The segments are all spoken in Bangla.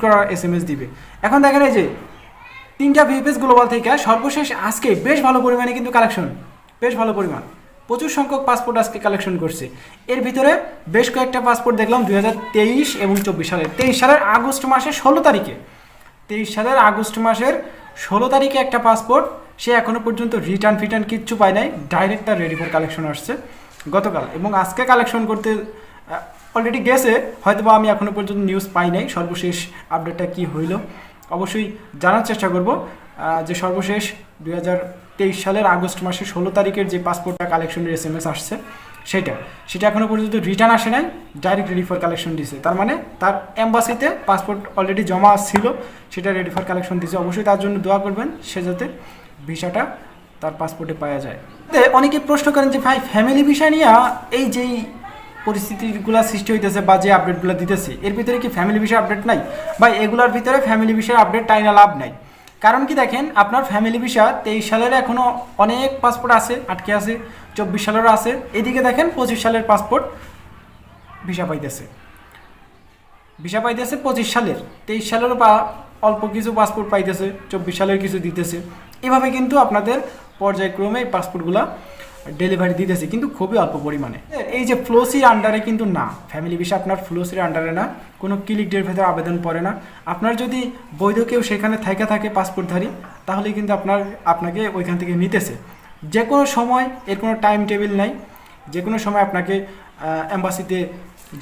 করার SMS দিবে। এখন দেখেন এই যে 3টা VFS গ্লোবাল থেকে সর্বশেষ আজকে বেশ ভালো পরিমাণে কিন্তু কালেকশন, বেশ ভালো পরিমাণ প্রচুর সংখ্যক পাসপোর্ট আজকে কালেকশন করছে। এর ভিতরে বেশ কয়েকটা পাসপোর্ট দেখলাম 2023 এবং 24 সালের। 23 সালের আগস্ট মাসের 16 তারিখে 23 সালের আগস্ট মাসের 16 তারিখে একটা পাসপোর্ট, সে এখনও পর্যন্ত রিটার্ন ফিটার্ন কিচ্ছু পায় নাই, ডাইরেক্ট তার রেডি ফর কালেকশন আসছে গতকাল, এবং আজকে কালেকশন করতে অলরেডি গেছে, হয়তো বা আমি এখনও পর্যন্ত নিউজ পাই নাই সর্বশেষ আপডেটটা কি হইল। অবশ্যই জানার চেষ্টা করব যে সর্বশেষ 2023 সালের আগস্ট মাসের 16 তারিখের যে পাসপোর্টটা কালেকশনের SMS আসছে সেটা এখনও পর্যন্ত রিটার্ন আসে নাই, ডাইরেক্ট রেডি ফর কালেকশন দিছে। তার মানে তার এম্বাসিতে পাসপোর্ট অলরেডি জমা ছিল, সেটা রেডি ফর কালেকশন দিছে। অবশ্যই তার জন্য দোয়া করবেন, সে যাতে ভিসাটা তার পাসপোর্টে পাওয়া যায়। অনেকে প্রশ্ন করেন যে ভাই ফ্যামিলি ভিসা নিয়ে এই যেই পরিস্থিতিগুলো সৃষ্টি হইতেছে বা যে আপডেটগুলো দিতেছে, এর ভিতরে কি ফ্যামিলি ভিসা আপডেট নাই? বা এগুলোর ভিতরে ফ্যামিলি ভিসার আপডেট টাইনা লাভ নাই। কারণ কি দেখেন, আপনার ফ্যামিলি ভিসা 23 সালের এখনও অনেক পাসপোর্ট আছে, আটকে আছে, 24 সালেরও আছে। এদিকে দেখেন 25 সালের পাসপোর্ট ভিসা পাইতেছে 25 সালের, 23 সালেরও অল্প কিছু পাসপোর্ট পাইতেছে, 24 সালের কিছু দিতেছে। এভাবে কিন্তু আপনাদের পর্যায়ক্রমে এই পাসপোর্টগুলো ডেলিভারি দিতেছে, কিন্তু খুবই অল্প পরিমাণে। এই যে ফ্লোসির আন্ডারে কিন্তু না, ফ্যামিলি ভিসা আপনার ফ্লোসির আন্ডারে না, কোনো ক্লিক ডের ভেতরে আবেদন পড়ে না। আপনার যদি বৈধ কেউ সেখানে থাকে পাসপোর্টধারী, তাহলে কিন্তু আপনাকে ওইখান থেকে নিতেছে যে কোনো সময়। এর কোনো টাইম টেবিল নাই, যে কোনো সময় আপনাকে এম্বাসিতে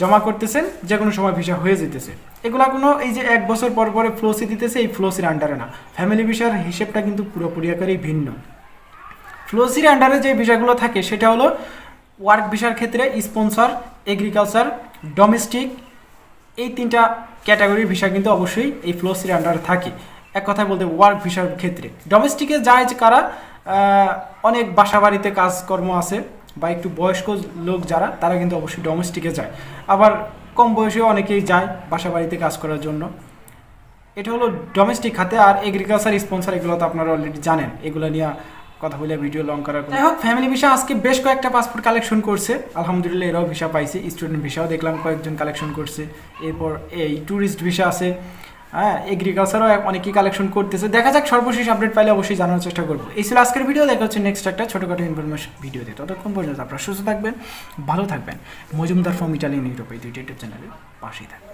জমা করতেছেন, যে কোনো সময় ভিসা হয়ে যেতেছে। এগুলা কোনো এই যে 1 বছর পর পরে ফ্লোসি দিতেছে, এই ফ্লোসির আন্ডারে না। ফ্যামিলি ভিসার হিসেবটা কিন্তু পুরোপুরি আকারেই ভিন্ন। ফ্লোসির আন্ডারে যে ভিসাগুলো থাকে সেটা হলো ওয়ার্ক ভিসার ক্ষেত্রে স্পন্সর, এগ্রিকালচার, ডোমেস্টিক, এই 3টা ক্যাটাগরির ভিসা কিন্তু অবশ্যই এই ফ্লোসির আন্ডারে থাকে। এক কথায় বলতে ওয়ার্ক ভিসার ক্ষেত্রে ডোমেস্টিকে যায় যে কারা অনেক বাসা বাড়িতে কাজকর্ম আছে বা একটু বয়স্ক লোক যারা, তারা কিন্তু অবশ্যই ডোমেস্টিকে যায়। আবার কম বয়সেও অনেকেই যায় বাসা বাড়িতে কাজ করার জন্য। এটা হলো ডোমেস্টিক খাতে। আর এগ্রিকালচার, স্পন্সর এগুলো তো আপনারা অলরেডি জানেন, এগুলো নিয়ে কথা বলে ভিডিও লং করার। যাই হোক, ফ্যামিলি ভিসা আজকে বেশ কয়েকটা পাসপোর্ট কালেকশন করছে, আলহামদুলিল্লাহ এরাও ভিসা পাইছে। স্টুডেন্ট ভিসাও দেখলাম কয়েকজন কালেকশন করছে। এরপর এই ট্যুরিস্ট ভিসা আছে, হ্যাঁ, এগ্রিকালচারও অনেকেই কালেকশন করতেছে। দেখা যাক, সর্বশেষ আপডেট পাইলে অবশ্যই জানার চেষ্টা করবো। এই ছিল আজকের ভিডিও। দেখা হচ্ছে নেক্সট একটা ছোটোখাটো ইনফরমেশন ভিডিওতে। ততক্ষণ পর্যন্ত আপনারা সুস্থ থাকবেন, ভালো থাকবেন। মজুমদার ফ্রম ইটালিয়ান ইউরোপ এই 2টা ইউটিউব চ্যানেলের পাশেই থাকবেন।